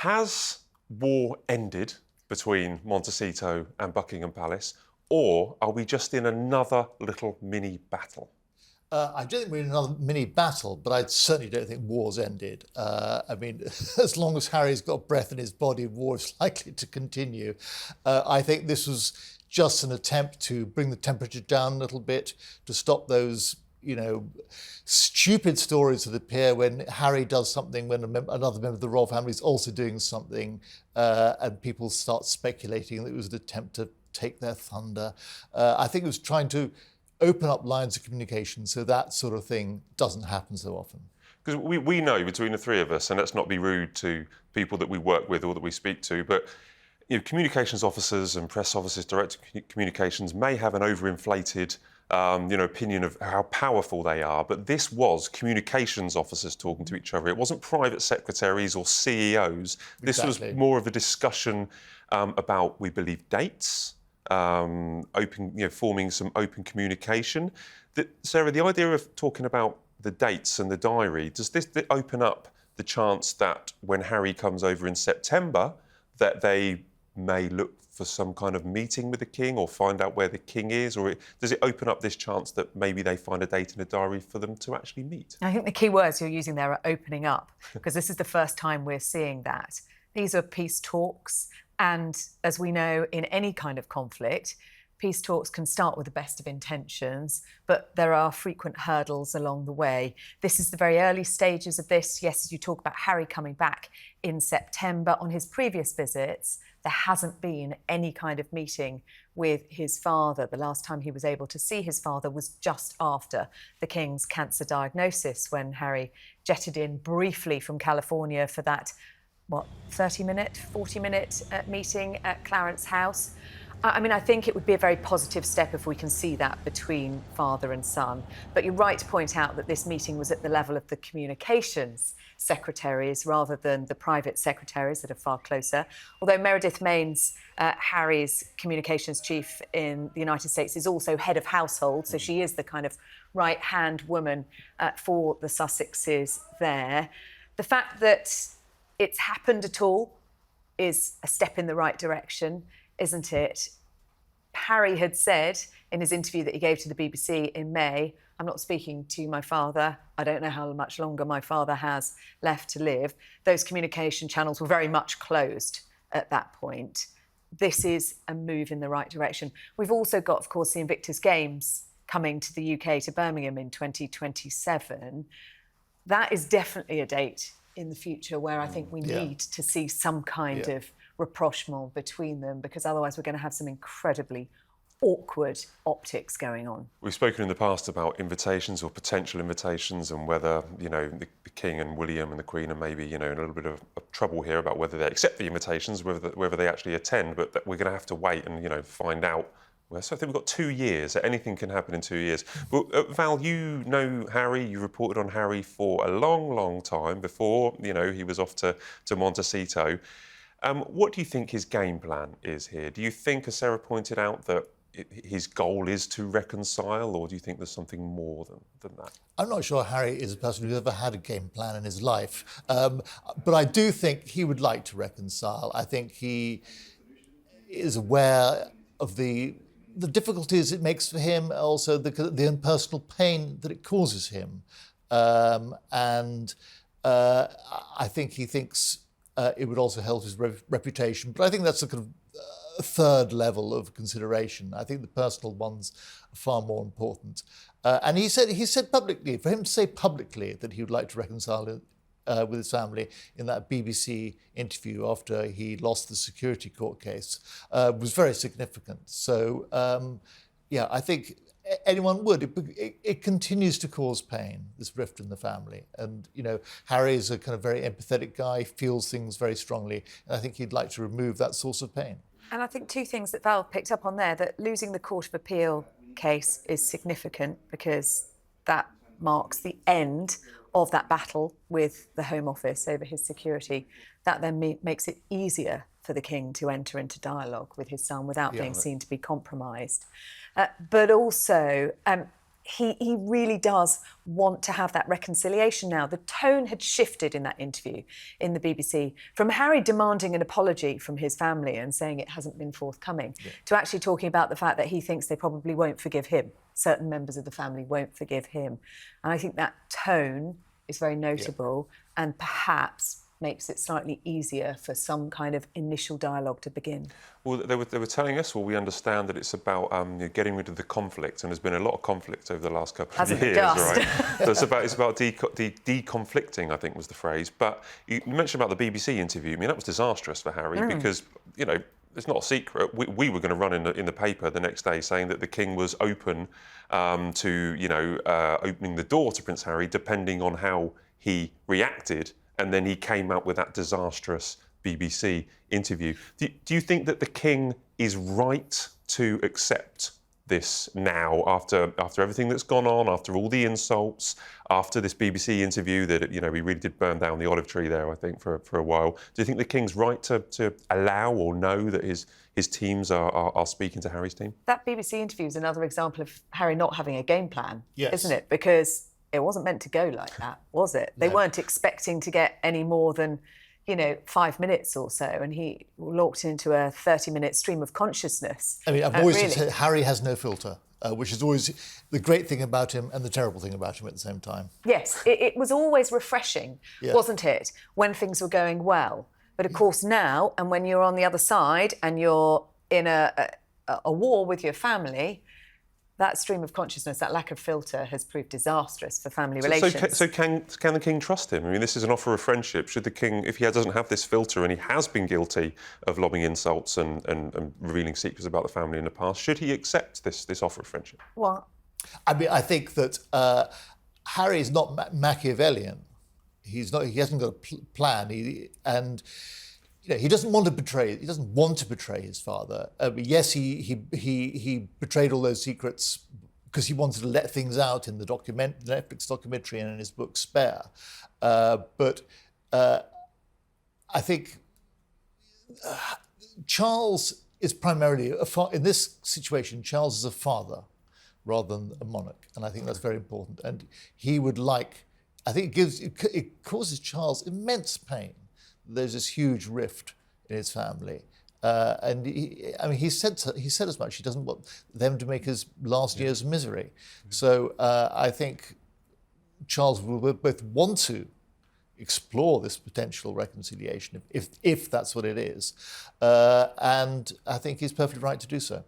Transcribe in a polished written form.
Has war ended between Montecito and Buckingham Palace, or are we just in another little mini battle? I don't think we're in another mini battle, but I certainly don't think war's ended. I mean, as long as Harry's got breath in his body, war is likely to continue. I think this was just an attempt to bring the temperature down a little bit, to stop those, stupid stories that appear when Harry does something, when another member of the royal family is also doing something, and people start speculating that it was an attempt to take their thunder. I think it was trying to open up lines of communication so that sort of thing doesn't happen so often. Because we know between the three of us, and let's not be rude to people that we work with or that we speak to, but communications officers and press officers, direct communications may have an overinflated opinion of how powerful they are, but this was communications officers talking to each other. It wasn't private secretaries or CEOs. This was more of a discussion about, we believe, dates, forming some open communication. Sarah, the idea of talking about the dates and the diary, does this open up the chance that when Harry comes over in September, that they may look for some kind of meeting with the king or find out where the king is? Or does it open up this chance that maybe they find a date in a diary for them to actually meet? I think the key words you're using there are opening up, because this is the first time we're seeing that. These are peace talks. And as we know, in any kind of conflict, peace talks can start with the best of intentions, but there are frequent hurdles along the way. This is the very early stages of this. Yes, as you talk about Harry coming back in September, on his previous visits, there hasn't been any kind of meeting with his father. The last time he was able to see his father was just after the King's cancer diagnosis, when Harry jetted in briefly from California for that 30-minute, 40-minute meeting at Clarence House. I mean, I think it would be a very positive step if we can see that between father and son. But you're right to point out that this meeting was at the level of the communications secretaries rather than the private secretaries that are far closer. Although Meredith Maines, Harry's communications chief in the United States, is also head of household, so she is the kind of right-hand woman for the Sussexes there. The fact that it's happened at all is a step in the right direction, isn't it? Harry had said in his interview that he gave to the BBC in May, "I'm not speaking to my father. I don't know how much longer my father has left to live." Those communication channels were very much closed at that point. This is a move in the right direction. We've also got, of course, the Invictus Games coming to the UK, to Birmingham in 2027. That is definitely a date in the future where I think we need to see some kind of rapprochement between them, because otherwise we're going to have some incredibly awkward optics going on. We've spoken in the past about invitations or potential invitations, and whether, the King and William and the Queen are maybe, in a little bit of trouble here about whether they accept the invitations, whether they actually attend, but that we're going to have to wait and, find out. So I think we've got 2 years. Anything can happen in 2 years. But Val, you know Harry. You reported on Harry for a long, long time before, he was off to Montecito. What do you think his game plan is here? Do you think, as Sarah pointed out, that his goal is to reconcile, or do you think there's something more than that? I'm not sure Harry is a person who's ever had a game plan in his life, but I do think he would like to reconcile. I think he is aware of the difficulties it makes for him, also the impersonal pain that it causes him. And I think he thinks it would also help his reputation. But I think that's a kind of a third level of consideration. I think the personal ones are far more important. And he said publicly, for him to say publicly that he would like to reconcile with his family in that BBC interview after he lost the security court case was very significant. So, I think anyone would. It continues to cause pain, this rift in the family. And, Harry is a kind of very empathetic guy, feels things very strongly. And I think he'd like to remove that source of pain. And I think two things that Val picked up on there, that losing the Court of Appeal case is significant because that marks the end of that battle with the Home Office over his security. That then makes it easier for the King to enter into dialogue with his son without being seen to be compromised. But also, he really does want to have that reconciliation now. The tone had shifted in that interview in the BBC from Harry demanding an apology from his family and saying it hasn't been forthcoming to actually talking about the fact that he thinks they probably won't forgive him. Certain members of the family won't forgive him. And I think that tone is very notable and perhaps makes it slightly easier for some kind of initial dialogue to begin. Well, they were telling us, well, we understand that it's about getting rid of the conflict, and there's been a lot of conflict over the last couple of years, right? So it's about deconflicting, I think was the phrase. But you mentioned about the BBC interview. I mean, that was disastrous for Harry because, you know, it's not a secret. We were going to run in the paper the next day saying that the King was open to, you know, opening the door to Prince Harry, depending on how he reacted. And then he came out with that disastrous BBC interview. Do you think that the King is right to accept this now, after everything that's gone on, after all the insults, after this BBC interview that, you know, he really did burn down the olive tree there, I think, for a while? Do you think the King's right to allow or know that his teams are speaking to Harry's team? That BBC interview is another example of Harry not having a game plan, yes. Isn't it? Because it wasn't meant to go like that, was it? They weren't expecting to get any more than, you know, 5 minutes or so, and he walked into a 30-minute stream of consciousness. I mean, I've always said Harry has no filter, which is always the great thing about him and the terrible thing about him at the same time. Yes, it was always refreshing, wasn't it, when things were going well. But of course now, and when you're on the other side and you're in a war with your family, that stream of consciousness, that lack of filter, has proved disastrous for family relations. So can the King trust him? I mean, this is an offer of friendship. Should the King, if he doesn't have this filter and he has been guilty of lobbing insults and revealing secrets about the family in the past, should he accept this offer of friendship? Well, I mean, I think that Harry is not Machiavellian. He hasn't got a plan. You know, he doesn't want to betray. He doesn't want to betray his father. Yes, he betrayed all those secrets because he wanted to let things out in the Netflix documentary and in his book Spare. But I think Charles is primarily in this situation. Charles is a father rather than a monarch, and I think that's very important. And he would like. I think it causes Charles immense pain. There's this huge rift in his family, and he said as much. He doesn't want them to make his last years misery. So I think Charles will both want to explore this potential reconciliation, if that's what it is, and I think he's perfectly right to do so.